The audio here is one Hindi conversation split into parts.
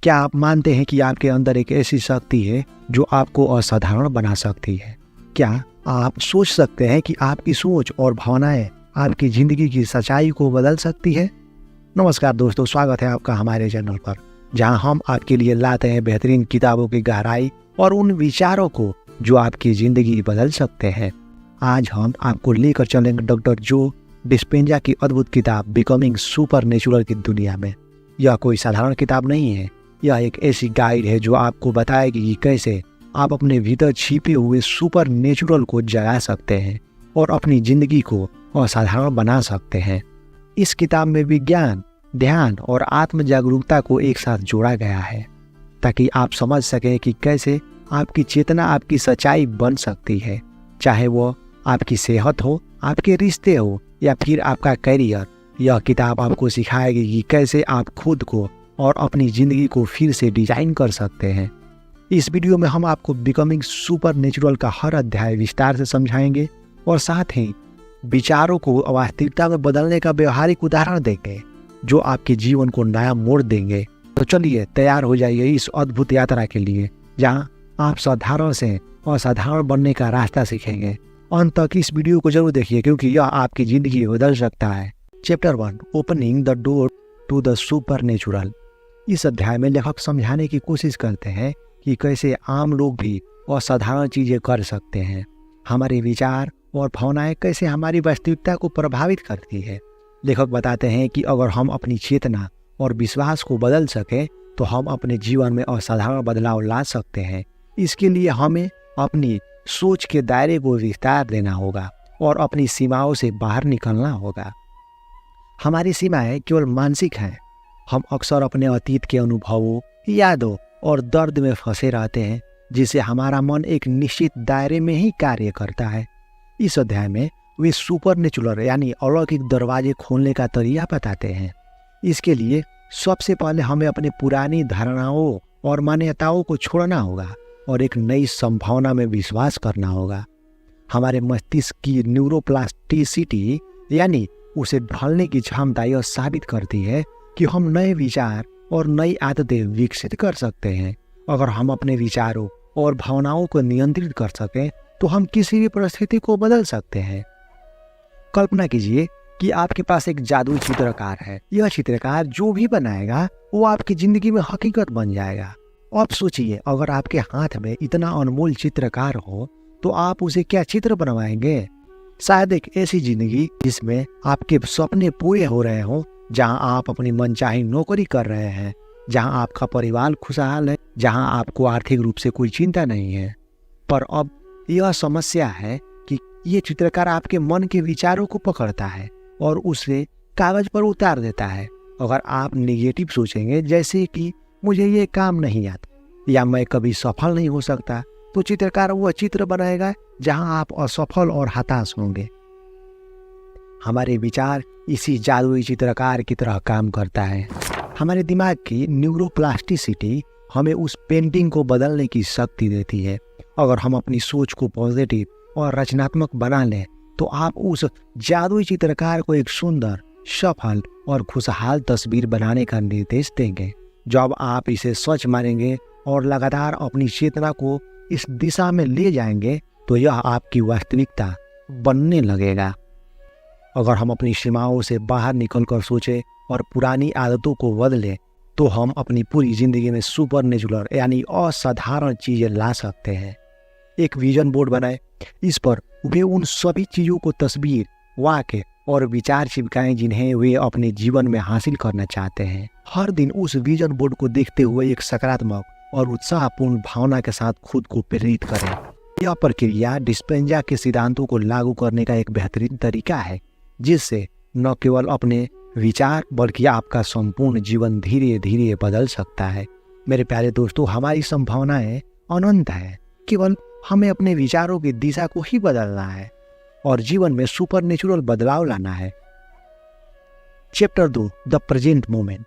क्या आप मानते हैं कि आपके अंदर एक ऐसी शक्ति है जो आपको असाधारण बना सकती है? क्या आप सोच सकते हैं कि आपकी सोच और भावनाएं आपकी जिंदगी की सच्चाई को बदल सकती है? नमस्कार दोस्तों, स्वागत है आपका हमारे चैनल पर, जहां हम आपके लिए लाते हैं बेहतरीन किताबों की गहराई और उन विचारों को जो आपकी जिंदगी बदल सकते हैं। आज हम आपको लेकर चलेंगे डॉक्टर जो डिस्पेंजा की अद्भुत किताब बिकमिंग सुपरनेचुरल की दुनिया में। यह कोई साधारण किताब नहीं है, यह एक ऐसी गाइड है जो आपको बताएगी कि कैसे आप अपने भीतर छिपे हुए सुपर नेचुरल को जगा सकते हैं और अपनी जिंदगी को असाधारण बना सकते हैं। इस किताब में विज्ञान, ध्यान और आत्म जागरूकता को एक साथ जोड़ा गया है ताकि आप समझ सकें कि कैसे आपकी चेतना आपकी सच्चाई बन सकती है, चाहे वो आपकी सेहत हो, आपके रिश्ते हो या फिर आपका करियर। यह किताब आपको सिखाएगी कि कैसे आप खुद को और अपनी जिंदगी को फिर से डिजाइन कर सकते हैं। इस वीडियो में हम आपको बिकमिंग सुपरनेचुरल का हर अध्याय विस्तार से समझाएंगे और साथ ही विचारों को वास्तविकता में बदलने का व्यवहारिक उदाहरण देंगे जो आपके जीवन को नया मोड़ देंगे। तो चलिए तैयार हो जाइए इस अद्भुत यात्रा के लिए, जहां आप साधारण से असाधारण बनने का रास्ता सीखेंगे। अंत तक इस वीडियो को जरूर देखिए क्योंकि यह आपकी जिंदगी बदल सकता है। Chapter 1, opening the door to the supernatural. इस अध्याय में लेखक समझाने की कोशिश करते हैं कि कैसे आम लोग भी असाधारण चीजें कर सकते हैं। हमारे विचार और भावनाएं कैसे हमारी वास्तविकता को प्रभावित करती है। लेखक बताते हैं कि अगर हम अपनी चेतना और विश्वास को बदल सके तो हम अपने जीवन में असाधारण बदलाव ला सकते हैं। इसके लिए हमें अपनी सोच के दायरे को विस्तार देना होगा और अपनी सीमाओं से बाहर निकलना होगा। हमारी सीमाएं केवल मानसिक हैं। हम अक्सर अपने अतीत के अनुभवों, यादों और दर्द में फंसे रहते हैं, जिससे हमारा मन एक निश्चित दायरे में ही कार्य करता है। इस अध्याय में वे सुपरनेचुरल यानी अलौकिक दरवाजे खोलने का तरीका बताते हैं। इसके लिए सबसे पहले हमें अपनी पुरानी धारणाओं और मान्यताओं को छोड़ना होगा और एक नई संभावना में विश्वास करना होगा। हमारे मस्तिष्क की न्यूरोप्लास्टिसिटी यानी उसे ढलने की क्षमता यह साबित करती है कि हम नए विचार और नई आदतें विकसित कर सकते हैं। अगर हम अपने विचारों और भावनाओं को नियंत्रित कर सकें तो हम किसी भी परिस्थिति को बदल सकते हैं। कल्पना कीजिए कि आपके पास एक जादुई चित्रकार है। यह चित्रकार जो भी बनाएगा वो आपकी जिंदगी में हकीकत बन जाएगा। अब सोचिए, अगर आपके हाथ में इतना अनमोल चित्रकार हो तो आप उसे क्या चित्र बनवाएंगे? शायद एक ऐसी जिंदगी जिसमें आपके सपने पूरे हो रहे हो, जहां आप अपनी मनचाही नौकरी कर रहे हैं, जहां आपका परिवार खुशहाल है, जहां आपको आर्थिक रूप से कोई चिंता नहीं है। पर अब यह समस्या है कि ये चित्रकार आपके मन के विचारों को पकड़ता है और उसे कागज पर उतार देता है। अगर आप नेगेटिव सोचेंगे, जैसे कि मुझे ये काम नहीं आता या मैं कभी सफल नहीं हो सकता, तो चित्रकार वह चित्र बनाएगा जहां आप असफल और हताश होंगे। हमारे विचार इसी जादुई चित्रकार की तरह काम करता है। हमारे दिमाग की न्यूरोप्लास्टिसिटी हमें उस पेंटिंग को बदलने की शक्ति देती है। अगर हम अपनी सोच को पॉजिटिव और रचनात्मक बना लें तो आप उस जादुई चित्रकार को एक सुंदर, सफल और खुशहाल तस्वीर बनाने का निर्देश देंगे। जब आप इसे सच मानेंगे और लगातार अपनी चेतना को इस दिशा में ले जाएंगे तो यह आपकी वास्तविकता बनने लगेगा। अगर हम अपनी सीमाओं से बाहर निकलकर सोचें और पुरानी आदतों को बदलें तो हम अपनी पूरी जिंदगी में सुपरनेचुरल यानी असाधारण चीजें ला सकते हैं। एक विजन बोर्ड बनाएं। इस पर वे उन सभी चीजों को तस्वीर, वाक्य और विचार चिपकाएं जिन्हें वे अपने जीवन में हासिल करना चाहते हैं। हर दिन उस विजन बोर्ड को देखते हुए एक सकारात्मक और उत्साहपूर्ण भावना के साथ खुद को प्रेरित करें। यह प्रक्रिया डिस्पेंजा के सिद्धांतों को लागू करने का एक बेहतरीन तरीका है, जिससे न केवल अपने विचार बल्कि आपका संपूर्ण जीवन धीरे धीरे बदल सकता है। मेरे प्यारे दोस्तों, हमारी संभावनाएं अनंत है, केवल हमें अपने विचारों की दिशा को ही बदलना है और जीवन में सुपरनेचुरल बदलाव लाना है। Chapter 2, the present moment.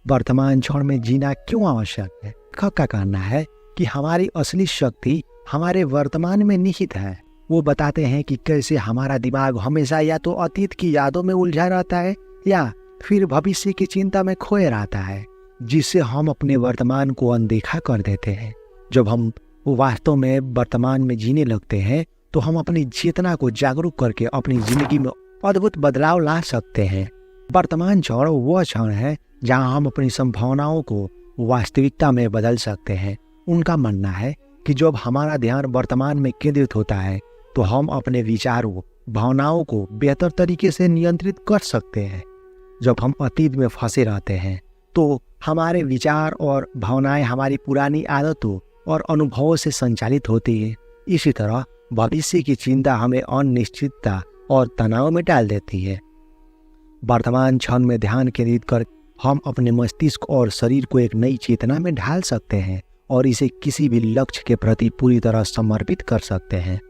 वर्तमान क्षण में जीना क्यों आवश्यक है? लेखक का कहना है कि हमारी असली शक्ति हमारे वर्तमान में निहित है। वो बताते हैं कि कैसे हमारा दिमाग हमेशा या तो अतीत की यादों में उलझा रहता है या फिर भविष्य की चिंता में खोए रहता है। जिससे हम अपने वर्तमान को अनदेखा कर देते हैं। जब हम वास्तव में वर्तमान में जीने लगते हैं तो हम अपनी चेतना को जागरूक करके अपनी जिंदगी में अद्भुत बदलाव ला सकते हैं। वर्तमान क्षण वह क्षण है जहां हम अपनी संभावनाओं को वास्तविकता में बदल सकते हैं। उनका मानना है कि जब हमारा ध्यान वर्तमान में केंद्रित होता है तो हम अपने विचारों, भावनाओं को बेहतर तरीके से नियंत्रित कर सकते हैं। जब हम अतीत में फंसे रहते हैं तो हमारे विचार और भावनाएं हमारी पुरानी आदतों और अनुभवों से संचालित होती है। इसी तरह भविष्य की चिंता हमें अनिश्चितता और तनाव में डाल देती है। वर्तमान क्षण में ध्यान केंद्रित कर हम अपने मस्तिष्क और शरीर को एक नई चेतना में ढाल सकते हैं और इसे किसी भी लक्ष्य के प्रति पूरी तरह समर्पित कर सकते हैं।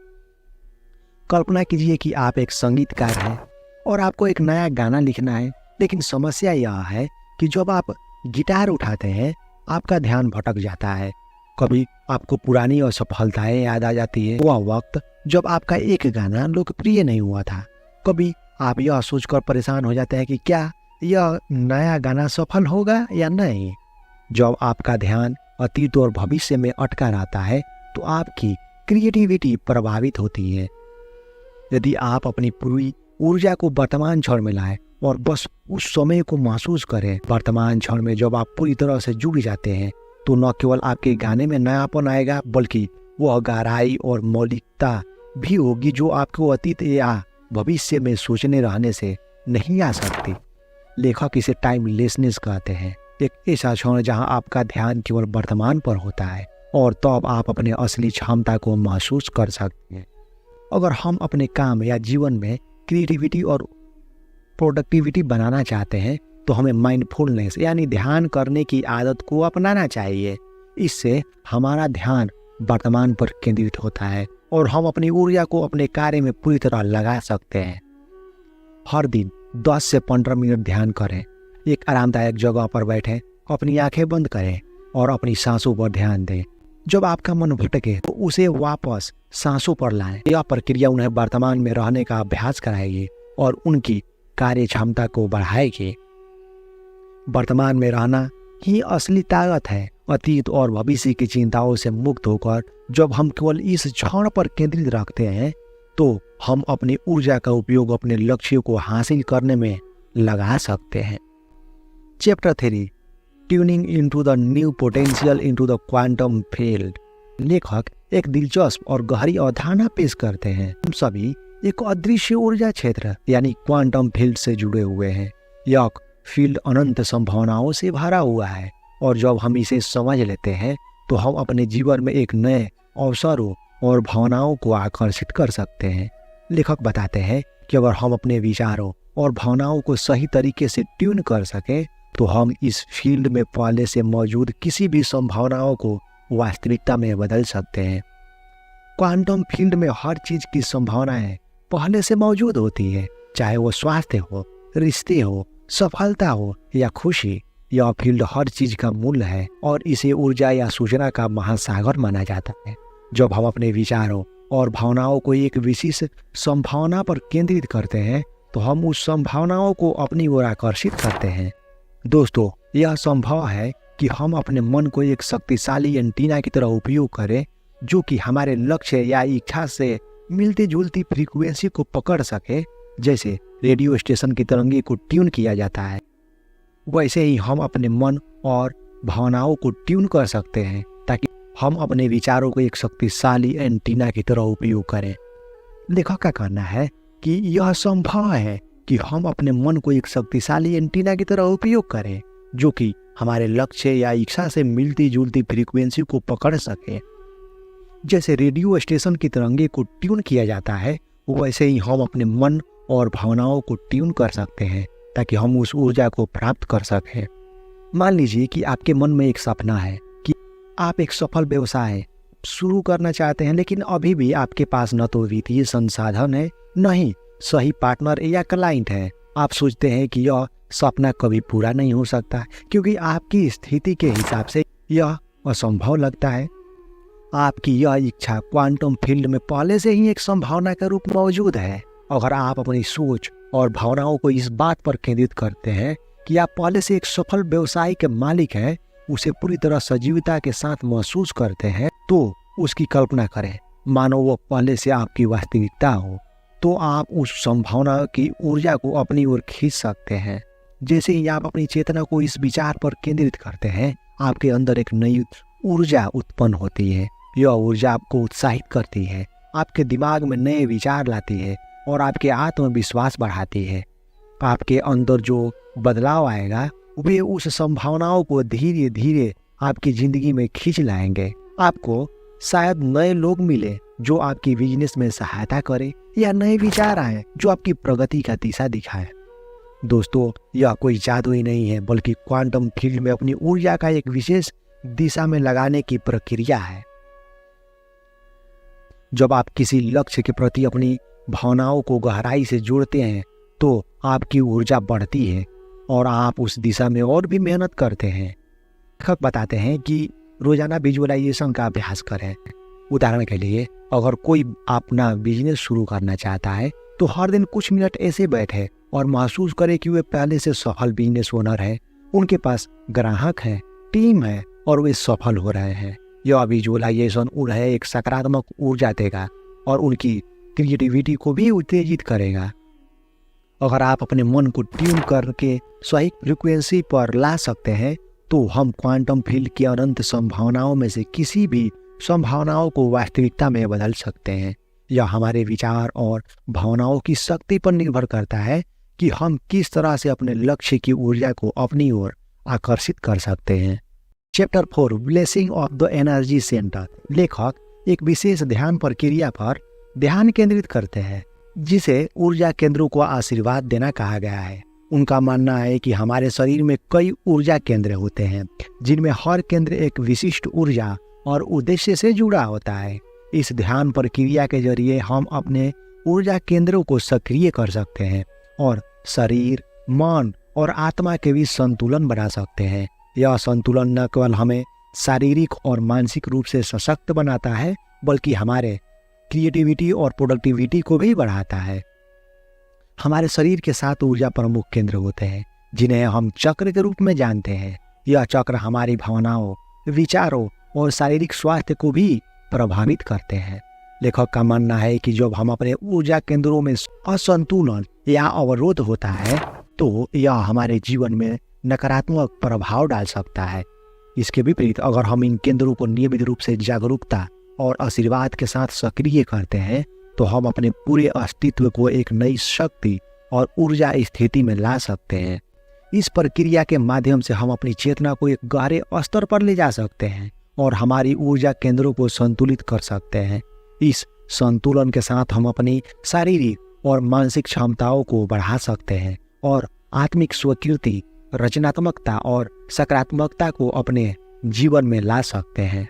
कल्पना कीजिए कि आप एक संगीतकार हैं और आपको एक नया गाना लिखना है, लेकिन समस्या यह है कि जब आप गिटार उठाते हैं आपका ध्यान भटक जाता है। कभी आपको पुरानी असफलताएं याद आ जाती है, वह वक्त जब आपका एक गाना लोकप्रिय नहीं हुआ था। कभी आप यह सोचकर परेशान हो जाते हैं कि क्या यह नया गाना सफल होगा या नहीं। जब आपका ध्यान अतीत और भविष्य में अटका रहता है तो आपकी क्रिएटिविटी प्रभावित होती है। यदि आप अपनी पूरी ऊर्जा को वर्तमान क्षण में लाएं और बस उस समय को महसूस करें, वर्तमान क्षण में जब आप पूरी तरह से जुड़ जाते हैं तो न केवल आपके गाने में नयापन आएगा बल्कि वह गहराई और मौलिकता भी होगी जो आपको अतीत या भविष्य में सोचने रहने से नहीं आ सकती। लेखक इसे टाइमलेसनेस कहते हैं, एक ऐसा क्षण जहां आपका ध्यान केवल वर्तमान पर होता है और तब आप अपने असली क्षमता को महसूस कर सकते हैं। अगर हम अपने काम या जीवन में क्रिएटिविटी और प्रोडक्टिविटी बनाना चाहते हैं तो हमें माइंडफुलनेस यानी ध्यान करने की आदत को अपनाना चाहिए। इससे हमारा ध्यान वर्तमान पर केंद्रित होता है और हम अपनी ऊर्जा को अपने कार्य में पूरी तरह लगा सकते हैं। हर दिन 10 से 15 मिनट ध्यान करें। एक आरामदायक जगह पर बैठें, अपनी आंखें बंद करें और अपनी सांसों पर ध्यान दें। जब आपका मन भटके तो उसे वापस सांसों पर लाएं। यह प्रक्रिया उन्हें वर्तमान में रहने का अभ्यास कराएगी और उनकी कार्य क्षमता को बढ़ाएगी। वर्तमान में रहना ही असली ताकत है। अतीत और भविष्य की चिंताओं से मुक्त होकर जब हम केवल इस क्षण पर केंद्रित रखते हैं तो हम अपनी ऊर्जा का उपयोग अपने लक्ष्यों को हासिल करने में लगा सकते हैं। Chapter 3, tuning into the new potential into the quantum field. लेखक एक दिलचस्प और गहरी अवधारणा पेश करते हैं। हम सभी एक अदृश्य ऊर्जा क्षेत्र यानी क्वांटम फील्ड से जुड़े हुए हैं। यह फील्ड अनंत संभावनाओं से भरा हुआ है और जब हम इसे समझ लेते हैं तो हम अपने जीवन में एक नए अवसरों और भावनाओं को आकर्षित कर सकते हैं। लेखक बताते हैं कि अगर हम अपने विचारों और भावनाओं को सही तरीके से ट्यून कर सकें तो हम इस फील्ड में पहले से मौजूद किसी भी संभावनाओं को वास्तविकता में बदल सकते हैं। क्वांटम फील्ड में हर चीज की संभावनाएं पहले से मौजूद होती है, चाहे वो स्वास्थ्य हो, रिश्ते हो, सफलता हो या खुशी। यह फील्ड हर चीज का मूल है और इसे ऊर्जा या सूचना का महासागर माना जाता है। जब हम अपने विचारों और भावनाओं को एक विशेष संभावना पर केंद्रित करते हैं तो हम उस संभावनाओं को अपनी ओर आकर्षित करते हैं। दोस्तों, यह संभव है कि हम अपने मन को एक शक्तिशाली एंटीना की तरह उपयोग करें जो कि हमारे लक्ष्य या इच्छा से मिलती जुलती फ्रीक्वेंसी को पकड़ सके। जैसे रेडियो स्टेशन की तरंगे को ट्यून किया जाता है, वैसे ही हम अपने मन और भावनाओं को ट्यून कर सकते हैं ताकि हम अपने विचारों को एक शक्तिशाली एंटीना की तरह उपयोग करें। लेखक का कहना है कि यह संभव है कि हम अपने मन को एक शक्तिशाली एंटीना की तरह उपयोग करें जो कि हमारे लक्ष्य या इच्छा से मिलती जुलती फ्रीक्वेंसी को पकड़ सके। जैसे रेडियो स्टेशन की तरंगे को ट्यून किया जाता है, वैसे ही हम अपने मन और भावनाओं को ट्यून कर सकते हैं ताकि हम उस ऊर्जा को प्राप्त कर सकें। मान लीजिए कि आपके मन में एक सपना है कि आप एक सफल व्यवसाय शुरू करना चाहते हैं, लेकिन अभी भी आपके पास न तो वित्तीय संसाधन है न ही सही पार्टनर या क्लाइंट है। आप सोचते हैं कि यह सपना कभी पूरा नहीं हो सकता क्योंकि आपकी स्थिति के हिसाब से यह असंभव लगता है। आपकी यह इच्छा क्वांटम फील्ड में पहले से ही एक संभावना का रूप मौजूद है। अगर आप अपनी सोच और भावनाओं को इस बात पर केंद्रित करते हैं कि आप पहले से एक सफल व्यवसाय के मालिक हैं, उसे पूरी तरह सजीवता के साथ महसूस करते हैं, तो उसकी कल्पना करें मानो वो पहले से आपकी वास्तविकता हो, तो आप उस संभावना की ऊर्जा को अपनी ओर खींच सकते हैं। जैसे ही आप अपनी चेतना को इस विचार पर केंद्रित करते हैं, आपके अंदर एक नई ऊर्जा उत्पन्न होती है। यह ऊर्जा आपको उत्साहित करती है, आपके दिमाग में नए विचार लाती है और आपके आत्मविश्वास बढ़ाती है। आपके अंदर जो बदलाव आएगा वे उस संभावनाओं को धीरे धीरे आपकी जिंदगी में खींच लाएंगे। आपको शायद नए लोग मिले जो आपकी बिजनेस में सहायता करे, या नए विचार आए जो आपकी प्रगति का दिशा दिखाए। दोस्तों, यह कोई जादू ही नहीं है, बल्कि क्वांटम फील्ड में अपनी ऊर्जा का एक विशेष दिशा में लगाने की प्रक्रिया है। जब आप किसी लक्ष्य के प्रति अपनी भावनाओं को गहराई से जोड़ते हैं, तो आपकी ऊर्जा बढ़ती है और आप उस दिशा में और भी मेहनत करते हैं। लेखक बताते हैं कि रोजाना विजुअलाइजेशन का अभ्यास करें। उदाहरण के लिए, अगर कोई अपना बिजनेस शुरू करना चाहता है, तो हर दिन कुछ मिनट ऐसे बैठे और महसूस करे कि वे पहले से सफल बिजनेस ओनर है, उनके पास ग्राहक हैं, टीम है और वे सफल हो रहे हैं। यह विजुअलाइजेशन उन्हें एक सकारात्मक ऊर्जा देगा और उनकी क्रिएटिविटी को भी उत्तेजित करेगा। अगर आप अपने मन को ट्यून करके सही फ्रीक्वेंसी पर ला सकते हैं, तो हम क्वांटम फील्ड की अनंत संभावनाओं में से किसी भी संभावनाओं को वास्तविकता में बदल सकते हैं। यह हमारे विचार और भावनाओं की शक्ति पर निर्भर करता है कि हम किस तरह से अपने लक्ष्य की ऊर्जा को अपनी ओर आकर्षित कर सकते हैं। Chapter 4, blessing of the energy centre. लेखक एक विशेष ध्यान प्रक्रिया पर ध्यान केंद्रित करते हैं, जिसे ऊर्जा केंद्रों को आशीर्वाद देना कहा गया है। उनका मानना है कि हमारे शरीर में कई ऊर्जा केंद्र होते हैं, जिनमें हर केंद्र एक विशिष्ट ऊर्जा और उद्देश्य से जुड़ा होता है। इस ध्यान प्रक्रिया के जरिए हम अपने ऊर्जा केंद्रों को सक्रिय कर सकते हैं और शरीर, मन और आत्मा के बीच संतुलन बना सकते हैं। यह संतुलन न केवल हमें शारीरिक और मानसिक रूप से सशक्त बनाता है, बल्कि हमारे क्रिएटिविटी और प्रोडक्टिविटी को भी बढ़ाता है। हमारे शरीर के 7 ऊर्जा प्रमुख केंद्र होते हैं, जिन्हें हम चक्र के रूप में जानते हैं। यह चक्र हमारी भावनाओं, विचारों और शारीरिक स्वास्थ्य को भी प्रभावित करते हैं। लेखक का मानना है कि जब हम अपने ऊर्जा केंद्रों में असंतुलन या अवरोध होता है, तो यह हमारे जीवन में नकारात्मक प्रभाव डाल सकता है। इसके विपरीत, अगर हम इन केंद्रों को नियमित रूप से जागरूकता और आशीर्वाद के साथ सक्रिय करते हैं, तो हम अपने पूरे अस्तित्व को एक नई शक्ति और ऊर्जा स्थिति में ला सकते हैं। इस प्रक्रिया के माध्यम से हम अपनी चेतना को एक गहरे स्तर पर ले जा सकते हैं और हमारी ऊर्जा केंद्रों को संतुलित कर सकते हैं। इस संतुलन के साथ हम अपनी शारीरिक और मानसिक क्षमताओं को बढ़ा सकते हैं और आत्मिक स्वीकृति, रचनात्मकता और सकारात्मकता को अपने जीवन में ला सकते हैं।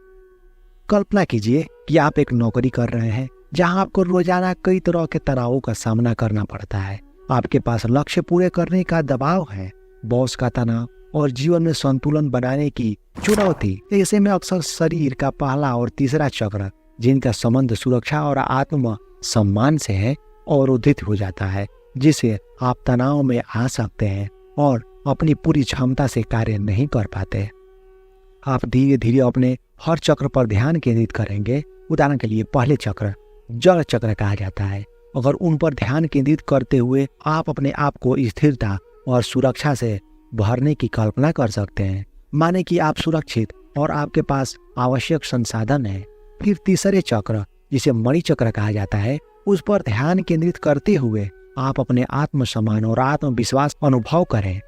कल्पना कीजिए कि आप एक नौकरी कर रहे हैं जहां आपको रोजाना कई तरह के तनावों का सामना करना पड़ता है। आपके पास लक्ष्य पूरे करने का दबाव है, बॉस का तनाव और जीवन में संतुलन बनाने की चुनौती। ऐसे में अक्सर शरीर का पहला और तीसरा चक्र, जिनका संबंध सुरक्षा और आत्म सम्मान से है, अवरोधित हो जाता है, जिससे आप तनाव में आ सकते हैं और अपनी पूरी क्षमता से कार्य नहीं कर पाते। आप धीरे धीरे अपने हर चक्र पर ध्यान केंद्रित करेंगे। उदाहरण के लिए, पहले चक्र जड़ चक्र कहा जाता है। अगर उन पर ध्यान केंद्रित करते हुए आप अपने आप को स्थिरता और सुरक्षा से भरने की कल्पना कर सकते हैं, माने कि आप सुरक्षित और आपके पास आवश्यक संसाधन है। फिर तीसरे चक्र, जिसे मणि चक्र कहा जाता है, उस पर ध्यान केंद्रित करते हुए आप अपने आत्मसम्मान और आत्मविश्वास अनुभव करें।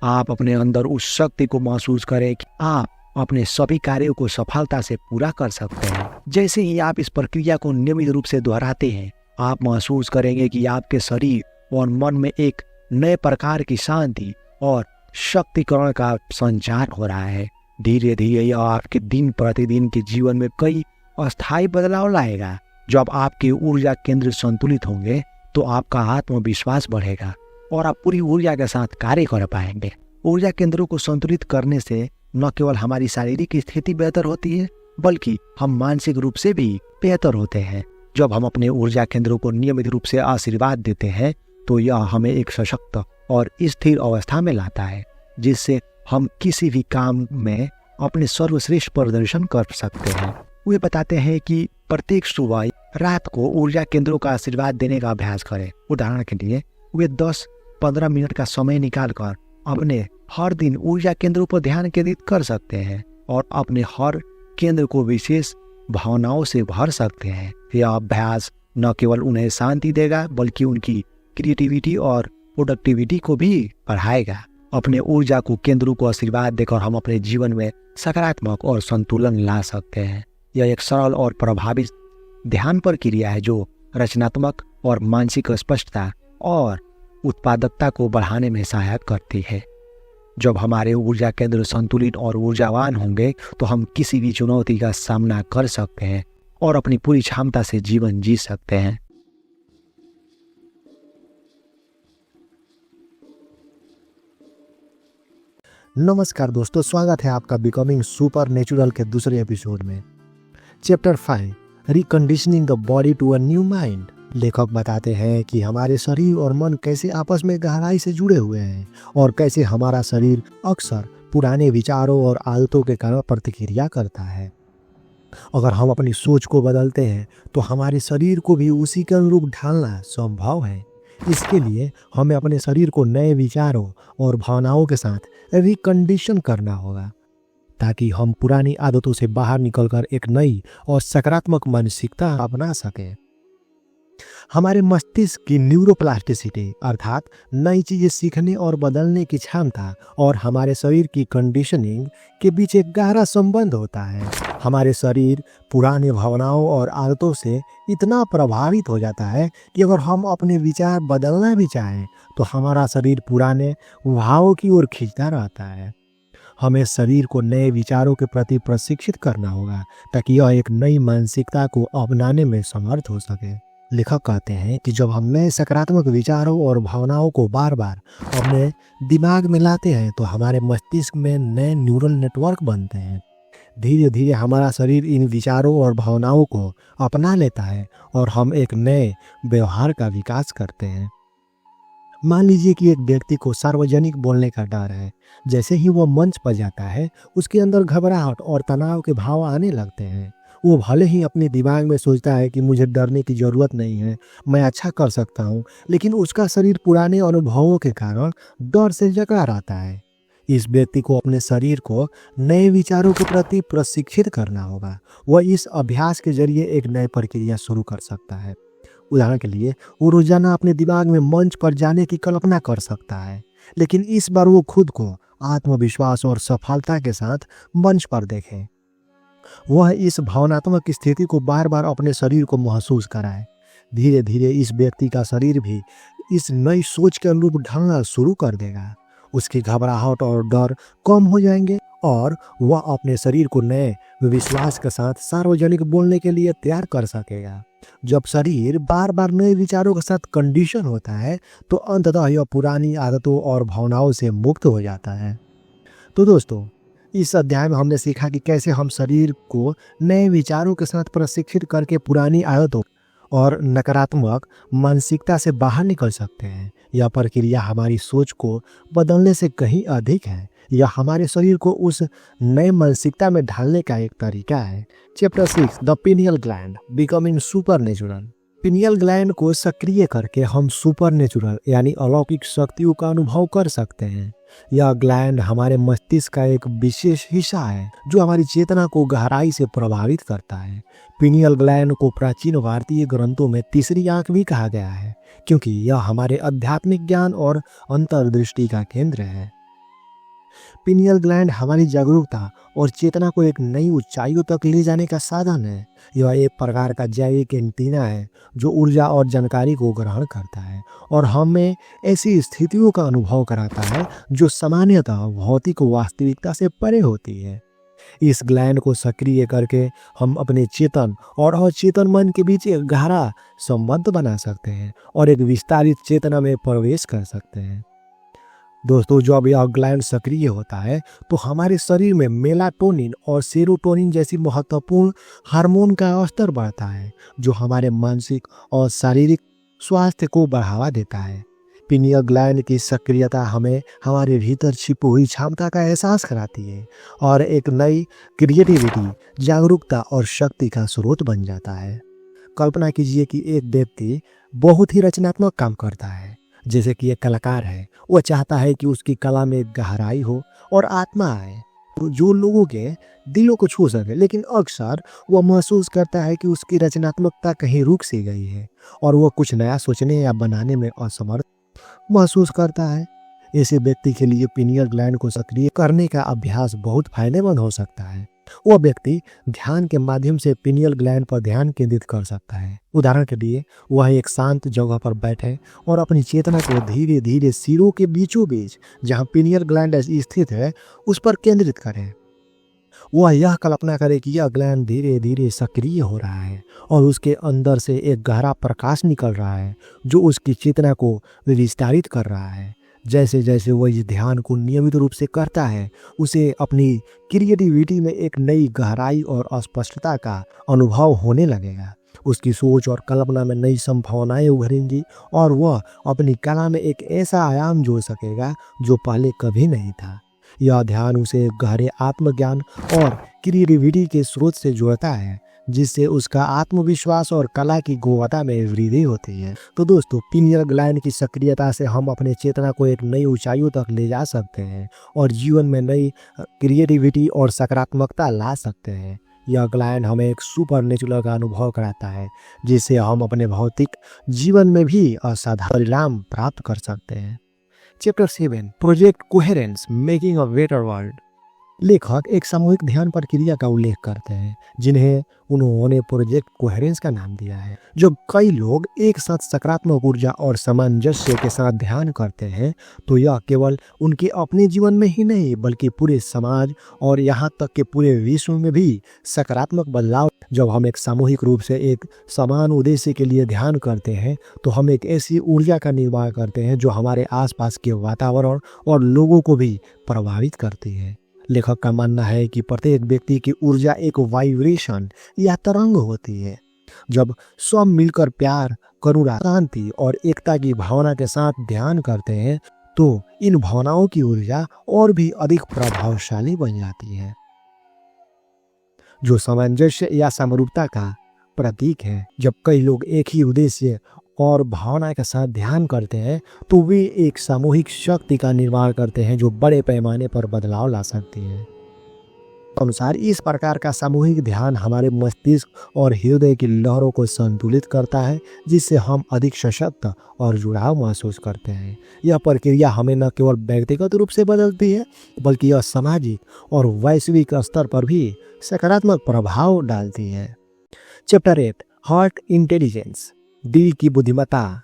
आप अपने अंदर उस शक्ति को महसूस करें कि आप अपने सभी कार्यों को सफलता से पूरा कर सकते हैं। जैसे ही आप इस प्रक्रिया को नियमित रूप से दोहराते हैं, आप महसूस करेंगे कि आपके शरीर और मन में एक नए प्रकार की शांति और शक्तिकरण का संचार हो रहा है। धीरे धीरे यह आपके दिन प्रतिदिन के जीवन में कई अस्थायी बदलाव लाएगा। जब आपके ऊर्जा केंद्र संतुलित होंगे, तो आपका आत्मविश्वास बढ़ेगा और आप पूरी ऊर्जा के साथ कार्य कर पाएंगे। ऊर्जा केंद्रों को संतुलित करने से न केवल हमारी शारीरिक स्थिति बेहतर होती है, बल्कि हम मानसिक रूप से भी बेहतर होते हैं। जब हम अपने ऊर्जा केंद्रों को नियमित रूप से आशीर्वाद देते हैं, तो यह हमें एक सशक्त और स्थिर अवस्था में लाता है। जिससे हम किसी भी काम में अपने सर्वश्रेष्ठ प्रदर्शन कर सकते हैं। वे बताते हैं कि प्रत्येक सुबह रात को ऊर्जा केंद्रों का आशीर्वाद देने का अभ्यास करें। उदाहरण के लिए वे 10-15 मिनट का समय निकालकर अपने हर दिन ऊर्जा केंद्रों पर ध्यान केंद्रित कर सकते हैं और अपने हर केंद्र को विशेष भावनाओं से भर सकते हैं। यह अभ्यास न केवल उन्हें शांति देगा बल्कि उनकी क्रिएटिविटी और प्रोडक्टिविटी को भी बढ़ाएगा। अपने ऊर्जा को केंद्रों को आशीर्वाद देकर हम अपने जीवन में सकारात्मक और संतुलन ला सकते हैं। यह एक सरल और प्रभावी ध्यान प्रक्रिया है जो रचनात्मक और मानसिक स्पष्टता और उत्पादकता को बढ़ाने में सहायक करती है। जब हमारे ऊर्जा केंद्र संतुलित और ऊर्जावान होंगे तो हम किसी भी चुनौती का सामना कर सकते हैं और अपनी पूरी क्षमता से जीवन जी सकते हैं। नमस्कार दोस्तों, स्वागत है आपका बिकमिंग सुपर नेचुरल के दूसरे एपिसोड में। Chapter 5, reconditioning the body to a new mind. लेखक बताते हैं कि हमारे शरीर और मन कैसे आपस में गहराई से जुड़े हुए हैं और कैसे हमारा शरीर अक्सर पुराने विचारों और आदतों के कारण प्रतिक्रिया करता है। अगर हम अपनी सोच को बदलते हैं तो हमारे शरीर को भी उसी के अनुरूप ढालना संभव है। इसके लिए हमें अपने शरीर को नए विचारों और भावनाओं के साथ रिकंडीशन करना होगा ताकि हम पुरानी आदतों से बाहर निकलकर एक नई और सकारात्मक मानसिकता अपना सकें। हमारे मस्तिष्क की न्यूरोप्लास्टिसिटी अर्थात नई चीजें सीखने और बदलने की क्षमता और हमारे शरीर की कंडीशनिंग के बीच एक गहरा संबंध होता है। हमारे शरीर पुराने भावनाओं और आदतों से इतना प्रभावित हो जाता है कि अगर हम अपने विचार बदलना भी चाहें तो हमारा शरीर पुराने भावों की ओर खींचता रहता है। हमें शरीर को नए विचारों के प्रति प्रशिक्षित करना होगा ताकि यह एक नई मानसिकता को अपनाने में समर्थ हो सके। लेखक कहते हैं कि जब हम नए सकारात्मक विचारों और भावनाओं को बार बार अपने दिमाग में लाते हैं तो हमारे मस्तिष्क में नए न्यूरल नेटवर्क बनते हैं। धीरे धीरे हमारा शरीर इन विचारों और भावनाओं को अपना लेता है और हम एक नए व्यवहार का विकास करते हैं। मान लीजिए कि एक व्यक्ति को सार्वजनिक बोलने का डर है। जैसे ही वह मंच पर जाता है उसके अंदर घबराहट और तनाव के भाव आने लगते हैं। वो भले ही अपने दिमाग में सोचता है कि मुझे डरने की ज़रूरत नहीं है, मैं अच्छा कर सकता हूँ, लेकिन उसका शरीर पुराने अनुभवों के कारण डर से जकड़ा रहता है। इस व्यक्ति को अपने शरीर को नए विचारों के प्रति प्रशिक्षित करना होगा। वह इस अभ्यास के जरिए एक नई प्रक्रिया शुरू कर सकता है। उदाहरण के लिए वो रोजाना अपने दिमाग में मंच पर जाने की कल्पना कर सकता है, लेकिन इस बार वो खुद को आत्मविश्वास और सफलता के साथ मंच पर देखे। वह इस भावनात्मक स्थिति को बार बार अपने शरीर को महसूस कराए। धीरे धीरे इस व्यक्ति का शरीर भी इस नई सोच के अनुरूप ढलना शुरू कर देगा। उसकी घबराहट और डर कम हो जाएंगे और वह अपने शरीर को नए विश्वास के साथ सार्वजनिक बोलने के लिए तैयार कर सकेगा। जब शरीर बार बार नए विचारों के साथ कंडीशन होता है तो अंततः यह पुरानी आदतों और भावनाओं से मुक्त हो जाता है। तो दोस्तों, इस अध्याय में हमने सीखा कि कैसे हम शरीर को नए विचारों के साथ प्रशिक्षित करके पुरानी आदतों और नकारात्मक मानसिकता से बाहर निकल सकते हैं। यह प्रक्रिया हमारी सोच को बदलने से कहीं अधिक है। यह हमारे शरीर को उस नए मानसिकता में ढालने का एक तरीका है। Chapter 6, the pineal gland becoming super natural. Pineal gland को सक्रिय करके हम सुपर नेचुरल यानी अलौकिक शक्तियों का अनुभव कर सकते हैं। यह ग्लैंड हमारे मस्तिष्क का एक विशेष हिस्सा है जो हमारी चेतना को गहराई से प्रभावित करता है। पिनियल ग्लैंड को प्राचीन भारतीय ग्रंथों में तीसरी आंख भी कहा गया है क्योंकि यह हमारे आध्यात्मिक ज्ञान और अंतर्दृष्टि का केंद्र है। पिनियल ग्लैंड हमारी जागरूकता और चेतना को एक नई ऊंचाइयों तक ले जाने का साधन है। यह एक प्रकार का जैविक एंटीना है जो ऊर्जा और जानकारी को ग्रहण करता है और हमें ऐसी स्थितियों का अनुभव कराता है जो सामान्यतः भौतिक वास्तविकता से परे होती है। इस ग्लैंड को सक्रिय करके हम अपने चेतन और अचेतन मन के बीच एक गहरा संबंध बना सकते हैं और एक विस्तारित चेतना में प्रवेश कर सकते हैं। दोस्तों, जब यह ग्लैंड सक्रिय होता है तो हमारे शरीर में मेलाटोनिन और सेरोटोनिन जैसी महत्वपूर्ण हार्मोन का स्तर बढ़ता है जो हमारे मानसिक और शारीरिक स्वास्थ्य को बढ़ावा देता है। पिनियल ग्लैंड की सक्रियता हमें हमारे भीतर छिपी हुई क्षमता का एहसास कराती है और एक नई क्रिएटिविटी, जागरूकता और शक्ति का स्रोत बन जाता है। कल्पना कीजिए कि एक व्यक्ति बहुत ही रचनात्मक काम करता है, जैसे कि एक कलाकार है। वह चाहता है कि उसकी कला में गहराई हो और आत्मा आए, जो लोगों के दिलों को छू सके, लेकिन अक्सर वह महसूस करता है कि उसकी रचनात्मकता कहीं रुक सी गई है और वह कुछ नया सोचने या बनाने में असमर्थ महसूस करता है। ऐसे व्यक्ति के लिए पिनियल ग्लैंड को सक्रिय करने का अभ्यास बहुत फायदेमंद हो सकता है। वह व्यक्ति ध्यान के माध्यम से पिनियल ग्लैंड पर ध्यान केंद्रित कर सकता है। उदाहरण के लिए, वह एक शांत जगह पर बैठे और अपनी चेतना को धीरे धीरे सिरों के बीचों बीच, जहां पिनियल ग्लैंड स्थित है, उस पर केंद्रित करें। वह यह कल्पना करे कि यह ग्लैंड धीरे धीरे सक्रिय हो रहा है और उसके अंदर से एक गहरा प्रकाश निकल रहा है जो उसकी चेतना को विस्तारित कर रहा है। जैसे जैसे वह इस ध्यान को नियमित रूप से करता है, उसे अपनी क्रिएटिविटी में एक नई गहराई और स्पष्टता का अनुभव होने लगेगा। उसकी सोच और कल्पना में नई संभावनाएं उभरेंगी और वह अपनी कला में एक ऐसा आयाम जोड़ सकेगा जो पहले कभी नहीं था। यह ध्यान उसे गहरे आत्मज्ञान और क्रिएटिविटी के स्रोत से जोड़ता है, जिससे उसका आत्मविश्वास और कला की गुणवत्ता में वृद्धि होती है। तो दोस्तों, पिनियल ग्लैंड की सक्रियता से हम अपने चेतना को एक नई ऊंचाइयों तक ले जा सकते हैं और जीवन में नई क्रिएटिविटी और सकारात्मकता ला सकते हैं। यह ग्लैंड हमें एक सुपर नेचुरल का अनुभव कराता है, जिससे हम अपने भौतिक जीवन में भी असाधारण परिणाम प्राप्त कर सकते हैं। Chapter 7, project coherence, making a better world. लेखक एक सामूहिक ध्यान प्रक्रिया का उल्लेख करते हैं, जिन्हें उन्होंने प्रोजेक्ट कोहेरेंस का नाम दिया है। जब कई लोग एक साथ सकारात्मक ऊर्जा और सामंजस्य के साथ ध्यान करते हैं, तो यह केवल उनके अपने जीवन में ही नहीं, बल्कि पूरे समाज और यहाँ तक कि पूरे विश्व में भी सकारात्मक बदलाव। जब हम एक सामूहिक रूप से एक समान उद्देश्य के लिए ध्यान करते हैं, तो हम एक ऐसी ऊर्जा का निर्माण करते हैं जो हमारे आसपास के वातावरण और लोगों को भी प्रभावित करती है। लेखक का मानना है कि प्रत्येक व्यक्ति की ऊर्जा एक वाइब्रेशन या तरंग होती है। जब सब मिलकर प्यार, करुणा, शांति और एकता की भावना के साथ ध्यान करते हैं, तो इन भावनाओं की ऊर्जा और भी अधिक प्रभावशाली बन जाती है, जो सामंजस्य या समरूपता का प्रतीक है। जब कई लोग एक ही उद्देश्य और भावना के साथ ध्यान करते हैं, तो वे एक सामूहिक शक्ति का निर्माण करते हैं जो बड़े पैमाने पर बदलाव ला सकती है। अनुसार इस प्रकार का सामूहिक ध्यान हमारे मस्तिष्क और हृदय की लहरों को संतुलित करता है, जिससे हम अधिक सशक्त और जुड़ाव महसूस करते हैं। यह प्रक्रिया हमें न केवल व्यक्तिगत रूप से बदलती है, बल्कि यह सामाजिक और वैश्विक स्तर पर भी सकारात्मक प्रभाव डालती है। चैप्टर 8, हार्ट इंटेलिजेंस, दिल की बुद्धिमत्ता,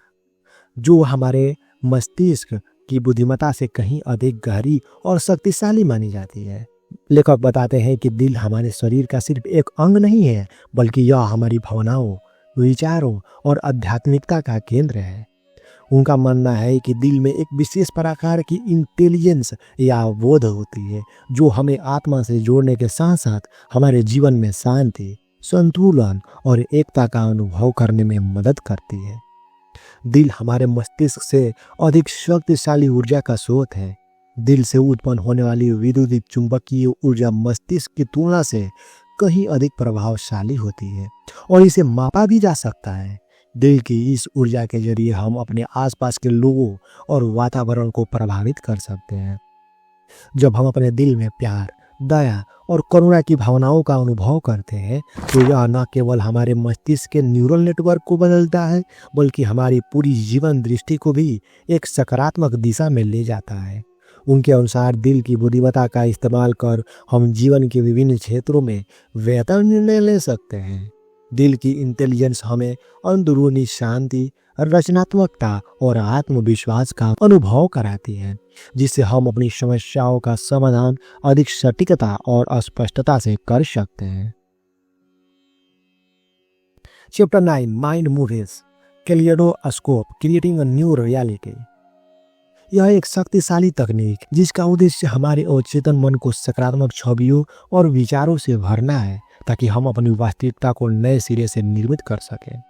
जो हमारे मस्तिष्क की बुद्धिमत्ता से कहीं अधिक गहरी और शक्तिशाली मानी जाती है। लेखक बताते हैं कि दिल हमारे शरीर का सिर्फ एक अंग नहीं है, बल्कि यह हमारी भावनाओं, विचारों और आध्यात्मिकता का केंद्र है। उनका मानना है कि दिल में एक विशेष प्रकार की इंटेलिजेंस या बोध होती है, जो हमें आत्मा से जोड़ने के साथ साथ हमारे जीवन में शांति, संतुलन और एकता का अनुभव करने में मदद करती है। दिल हमारे मस्तिष्क से अधिक शक्तिशाली ऊर्जा का स्रोत है। दिल से उत्पन्न होने वाली विद्युत चुंबकीय ऊर्जा मस्तिष्क की तुलना से कहीं अधिक प्रभावशाली होती है और इसे मापा भी जा सकता है। दिल की इस ऊर्जा के जरिए हम अपने आसपास के लोगों और वातावरण को प्रभावित कर सकते हैं। जब हम अपने दिल में प्यार, दया और करुणा की भावनाओं का अनुभव करते हैं, तो यह न केवल हमारे मस्तिष्क के न्यूरल नेटवर्क को बदलता है, बल्कि हमारी पूरी जीवन दृष्टि को भी एक सकारात्मक दिशा में ले जाता है। उनके अनुसार दिल की बुद्धिमत्ता का इस्तेमाल कर हम जीवन के विभिन्न क्षेत्रों में बेहतर निर्णय ले सकते हैं। दिल की इंटेलिजेंस हमें अंदरूनी शांति, रचनात्मकता और आत्मविश्वास का अनुभव कराती है, जिससे हम अपनी समस्याओं का समाधान अधिक सटीकता और स्पष्टता से कर सकते हैं। Chapter 9, mind movies, kaleidoscope, creating a new reality. यह एक शक्तिशाली तकनीक जिसका उद्देश्य हमारे अवचेतन मन को सकारात्मक छवियों और विचारों से भरना है, ताकि हम अपनी वास्तविकता को नए सिरे से निर्मित कर सकें।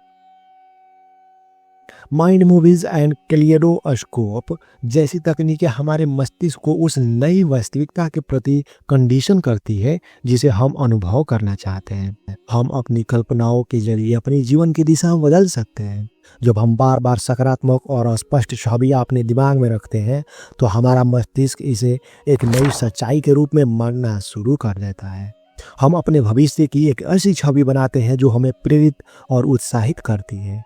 माइंड मूवीज एंड कैलिडोस्कोप जैसी तकनीकें हमारे मस्तिष्क को उस नई वास्तविकता के प्रति कंडीशन करती है जिसे हम अनुभव करना चाहते हैं। हम अपनी कल्पनाओं के जरिए अपनी जीवन की दिशा बदल सकते हैं। जब हम बार बार सकारात्मक और स्पष्ट छवियां अपने दिमाग में रखते हैं तो हमारा मस्तिष्क इसे एक नई सच्चाई के रूप में मानना शुरू कर देता है। हम अपने भविष्य की एक ऐसी छवि बनाते हैं जो हमें प्रेरित और उत्साहित करती है।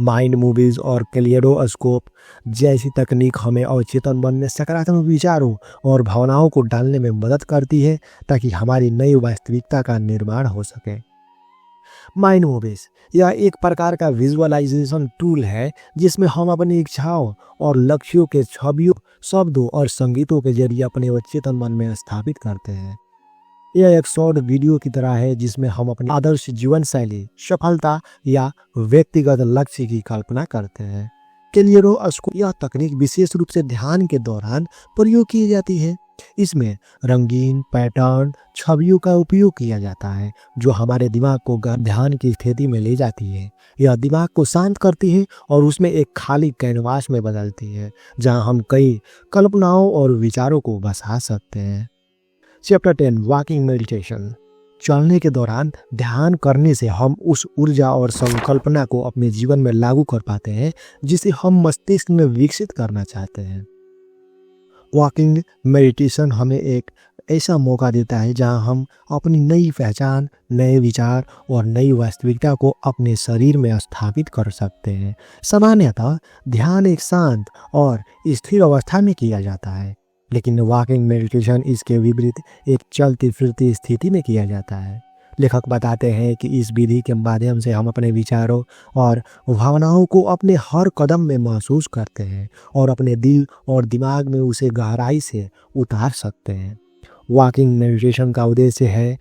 माइंड मूवीज और कैलिडोस्कोप जैसी तकनीक हमें अवचेतन मन में सकारात्मक विचारों और भावनाओं को डालने में मदद करती है ताकि हमारी नई वास्तविकता का निर्माण हो सके। माइंड मूवीज यह एक प्रकार का विजुअलाइजेशन टूल है जिसमें हम अपनी इच्छाओं और लक्ष्यों के छवियों, शब्दों और संगीतों के जरिए अपने अवचेतन मन में स्थापित करते हैं। यह एक शॉर्ट वीडियो की तरह है जिसमें हम अपनी आदर्श जीवन शैली, सफलता या व्यक्तिगत लक्ष्य की कल्पना करते हैं। कैलिडोस्कोप यह तकनीक विशेष रूप से ध्यान के दौरान प्रयोग की जाती है। इसमें रंगीन पैटर्न छवियों का उपयोग किया जाता है जो हमारे दिमाग को ध्यान की स्थिति में ले जाती है। यह दिमाग को शांत करती है और उसमें एक खाली कैनवास में बदलती है जहां हम कई कल्पनाओं और विचारों को बसा सकते हैं। Chapter 10 walking meditation. चलने के दौरान ध्यान करने से हम उस ऊर्जा और संकल्पना को अपने जीवन में लागू कर पाते हैं जिसे हम मस्तिष्क में विकसित करना चाहते हैं। वॉकिंग मेडिटेशन हमें एक ऐसा मौका देता है जहां हम अपनी नई पहचान, नए विचार और नई वास्तविकता को अपने शरीर में स्थापित कर सकते हैं। सामान्यतः ध्यान एक शांत और स्थिर अवस्था में किया जाता है, लेकिन वॉकिंग मेडिटेशन इसके विपरीत एक चलती फिरती स्थिति में किया जाता है। लेखक बताते हैं कि इस विधि के माध्यम से हम अपने विचारों और भावनाओं को अपने हर कदम में महसूस करते हैं और अपने दिल और दिमाग में उसे गहराई से उतार सकते हैं। वॉकिंग मेडिटेशन का उद्देश्य है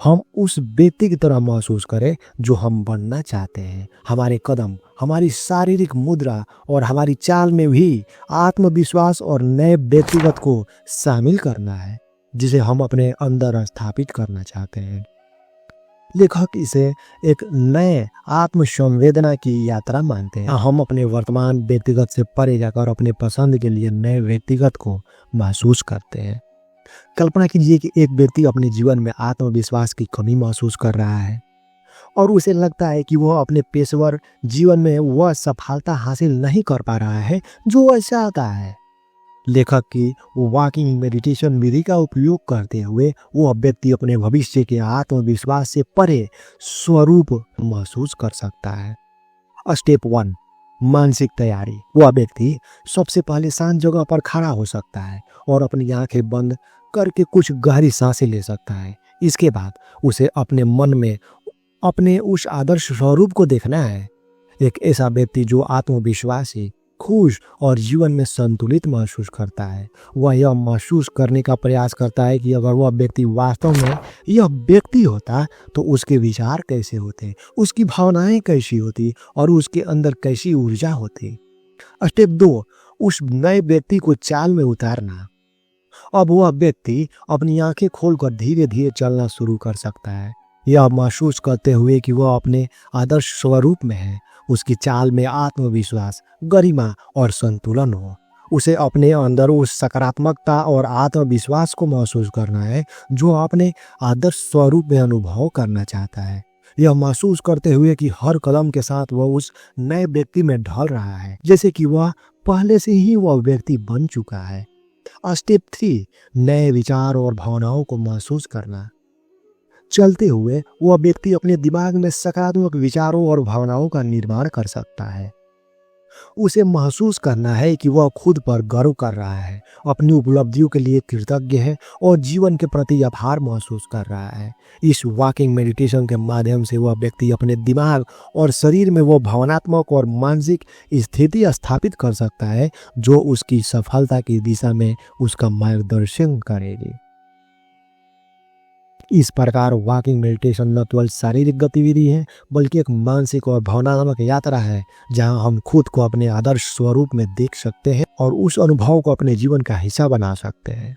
हम उस व्यक्ति की तरह महसूस करें जो हम बनना चाहते हैं। हमारे कदम, हमारी शारीरिक मुद्रा और हमारी चाल में भी आत्मविश्वास और नए व्यक्तिगत को शामिल करना है जिसे हम अपने अंदर स्थापित करना चाहते हैं। लेखक इसे एक नए आत्मसंवेदना की यात्रा मानते हैं। हम अपने वर्तमान व्यक्तिगत से परे जाकर अपने पसंद के लिए नए व्यक्तिगत को महसूस करते हैं। कल्पना कीजिए कि एक व्यक्ति अपने जीवन में आत्मविश्वास की कमी महसूस कर रहा है और उसे लगता है कि वह अपने पेशेवर जीवन में वह सफलता हासिल नहीं कर पा रहा है जो वह चाहता है। लेखक की वॉकिंग मेडिटेशन विधि का उपयोग करते हुए वह व्यक्ति अपने भविष्य के आत्मविश्वास से परे स्वरूप महसूस कर सकता है। स्टेप 1 मानसिक तैयारी। वह व्यक्ति सबसे पहले शांत जगह पर खड़ा हो सकता है और अपनी आंखें बंद करके कुछ गहरी सांसें ले सकता है। इसके बाद उसे अपने मन में अपने उस आदर्श स्वरूप को देखना है। एक ऐसा व्यक्ति जो आत्मविश्वासी, खुश और जीवन में संतुलित महसूस करता है। वह यह महसूस करने का प्रयास करता है कि अगर वह व्यक्ति वास्तव में यह व्यक्ति होता तो उसके विचार कैसे होते, उसकी भावनाएं कैसी होती और उसके अंदर कैसी ऊर्जा होती। स्टेप 2 उस नए व्यक्ति को चाल में उतारना। अब वह व्यक्ति अपनी आंखें खोलकर धीरे धीरे चलना शुरू कर सकता है, यह महसूस करते हुए कि वह अपने आदर्श स्वरूप में है। उसकी चाल में आत्मविश्वास, गरिमा और संतुलन हो। उसे अपने अंदर उस सकारात्मकता और आत्मविश्वास को महसूस करना है जो अपने आदर्श स्वरूप में अनुभव करना चाहता है। यह महसूस करते हुए कि हर कदम के साथ वह उस नए व्यक्ति में ढल रहा है, जैसे कि वह पहले से ही वह व्यक्ति बन चुका है। स्टेप 3 नए विचार और भावनाओं को महसूस करना। चलते हुए वह व्यक्ति अपने दिमाग में सकारात्मक विचारों और भावनाओं का निर्माण कर सकता है। उसे महसूस करना है कि वह खुद पर गर्व कर रहा है, अपनी उपलब्धियों के लिए कृतज्ञ है और जीवन के प्रति आभार महसूस कर रहा है। इस वॉकिंग मेडिटेशन के माध्यम से वह व्यक्ति अपने दिमाग और शरीर में वो भावनात्मक और मानसिक स्थिति स्थापित कर सकता है जो उसकी सफलता की दिशा में उसका मार्गदर्शन करेगी। इस प्रकार वॉकिंग मेडिटेशन न केवल शारीरिक गतिविधि है बल्कि एक मानसिक और भावनात्मक यात्रा है जहां हम खुद को अपने आदर्श स्वरूप में देख सकते हैं और उस अनुभव को अपने जीवन का हिस्सा बना सकते हैं।